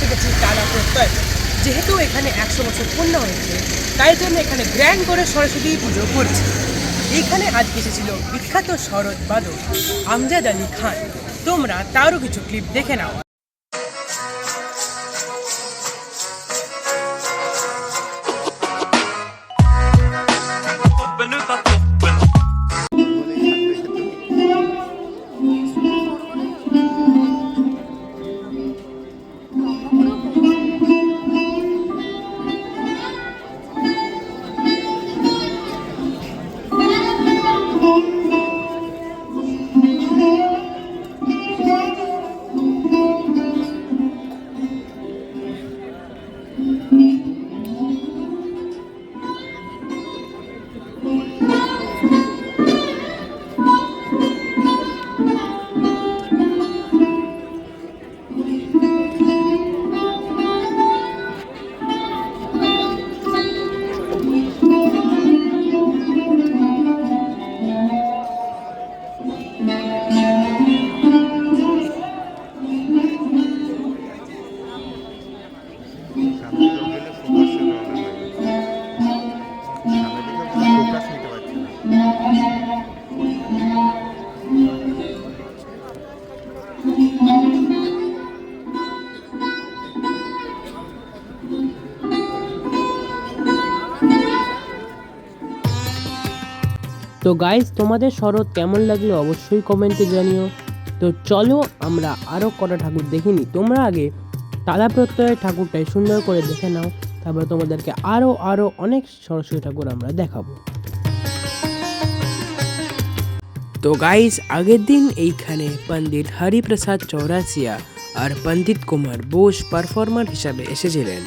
এসে গেছি টালা প্রত্যয়। যেহেতু এখানে 100 বছর পূর্ণ হয়েছে, তাই জন্য এখানে গ্র্যান্ড করে সরস্বতী পুজো করছে। এইখানে আজকে এসেছিল বিখ্যাত সরোদ বাদক আমজাদ আলী খান। তোমরা তারও কিছু ক্লিপ দেখে নাও। তো গাইস, তোমাদের শরৎ কেমন লাগলো অবশ্যই কমেন্টে জানিও। তো চলো আমরা আরও কটা ঠাকুর দেখিনি। তোমরা আগে তালা প্রত্যয়ের ঠাকুরটাই সুন্দর করে দেখে নাও, তারপরে তোমাদেরকে আরও অনেক সরস্বতী ঠাকুর আমরা দেখাবো। তো গাইস, আগের দিন এইখানে পণ্ডিত হরিপ্রসাদ চৌরাসিয়া আর পণ্ডিত কুমার বোস পারফর্মার হিসাবে এসেছিলেন।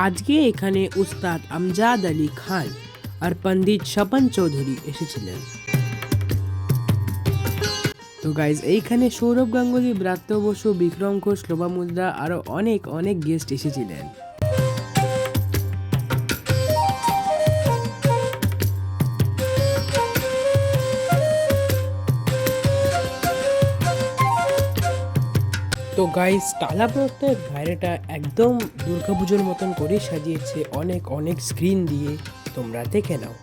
আজকে এখানে উস্তাদ আমজাদ আলী খান আর পণ্ডিত স্বপন চৌধুরী এসেছিলেন। তো গাইজ, এইখানে সৌরভ গাঙ্গুলি, ব্রাত্য বসু, বিক্রম ঘোষ, লোপামুদ্রা আরও অনেক গেস্ট এসেছিলেন। তো গাইস, টালা প্রত্যয়ের বাইরেটা একদম দুর্গাপুজোর মতন করে সাজিয়েছে অনেক স্ক্রিন দিয়ে। তোমরা দেখে নাও।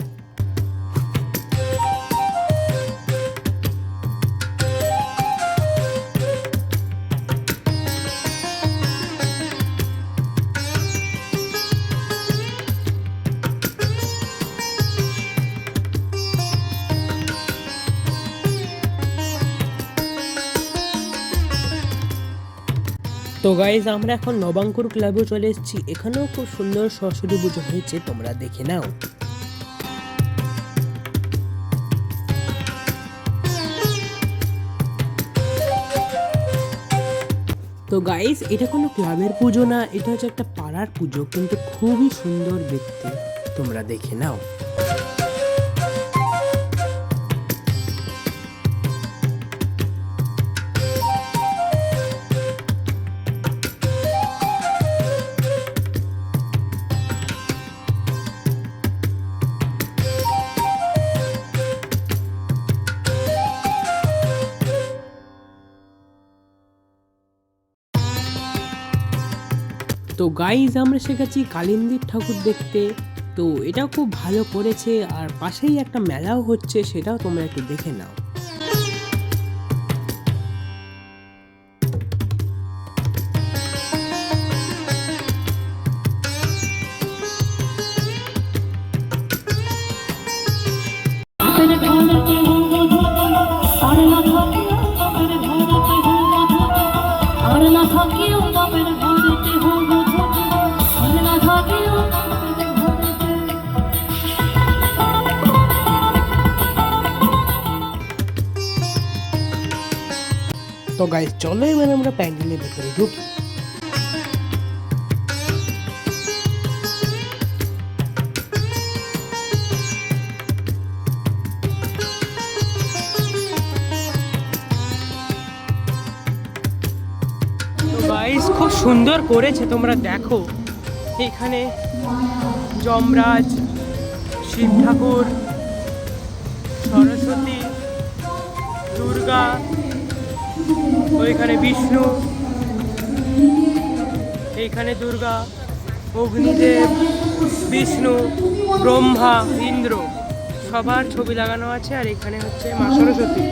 তো গাইজ, আমরা এখন নবাঙ্কুর ক্লাবেও চলে এসেছি। এখানেও খুব সুন্দর সরস্বতী পুজো হয়েছে, তোমরা দেখে নাও। তো গাইজ, এটা কোনো ক্লাবের পুজো না, এটা হচ্ছে একটা পাড়ার পুজো, কিন্তু খুবই সুন্দর দেখতে। তোমরা দেখে নাও। তো গাইজ, আমরা শিখেছি কালিন্দির ঠাকুর দেখতে। তো এটাও খুব ভালো করেছে, আর পাশেই একটা মেলাও হচ্ছে, সেটাও তোমরা একটু দেখে নাও। তো গাইস, চলো এবার আমরা প্যান্ডেলের ভেতরে ঢুকি। গাইস, খুব সুন্দর করেছে, তোমরা দেখো। এখানে যমরাজ, শিব ঠাকুর, সরস্বতী, দুর্গা ওইখানে বিষ্ণু, এইখানে দুর্গা, অগ্নিদেব, বিষ্ণু, ব্রহ্মা, ইন্দ্র সবার ছবি লাগানো আছে। আর এখানে হচ্ছে মা সরস্বতী।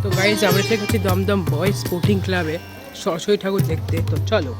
তো গাইজ আমরা এসে গেছি দমদম বয়েজ স্পোর্টিং ক্লাবে সরস্বতী ঠাকুর দেখতে। তো চলো।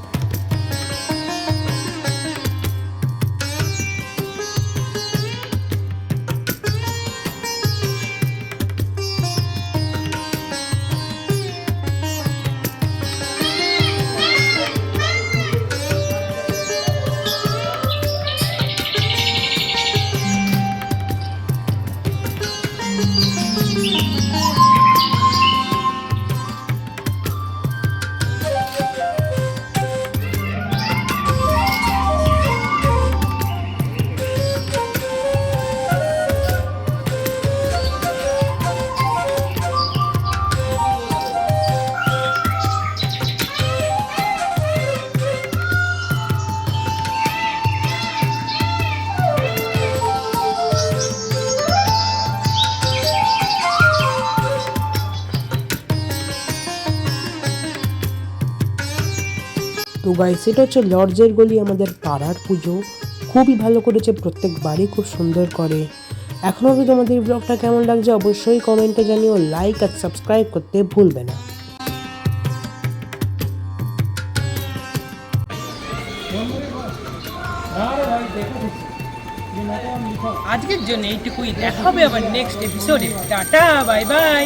তো গাইস এটা হচ্ছে লর্ডসের গলি, আমাদের পাড়ার পুজো। খুবই ভালো করেছে, প্রত্যেকবারই খুব সুন্দর করে। এখনও অবধি তোমাদের ব্লগটা কেমন লাগছে অবশ্যই কমেন্টে জানিও, লাইক আর সাবস্ক্রাইব করতে ভুলবে না। আজকের জন্য এইটুকুই, দেখা হবে আবার নেক্সট এপিসোডে। Tata, bye bye.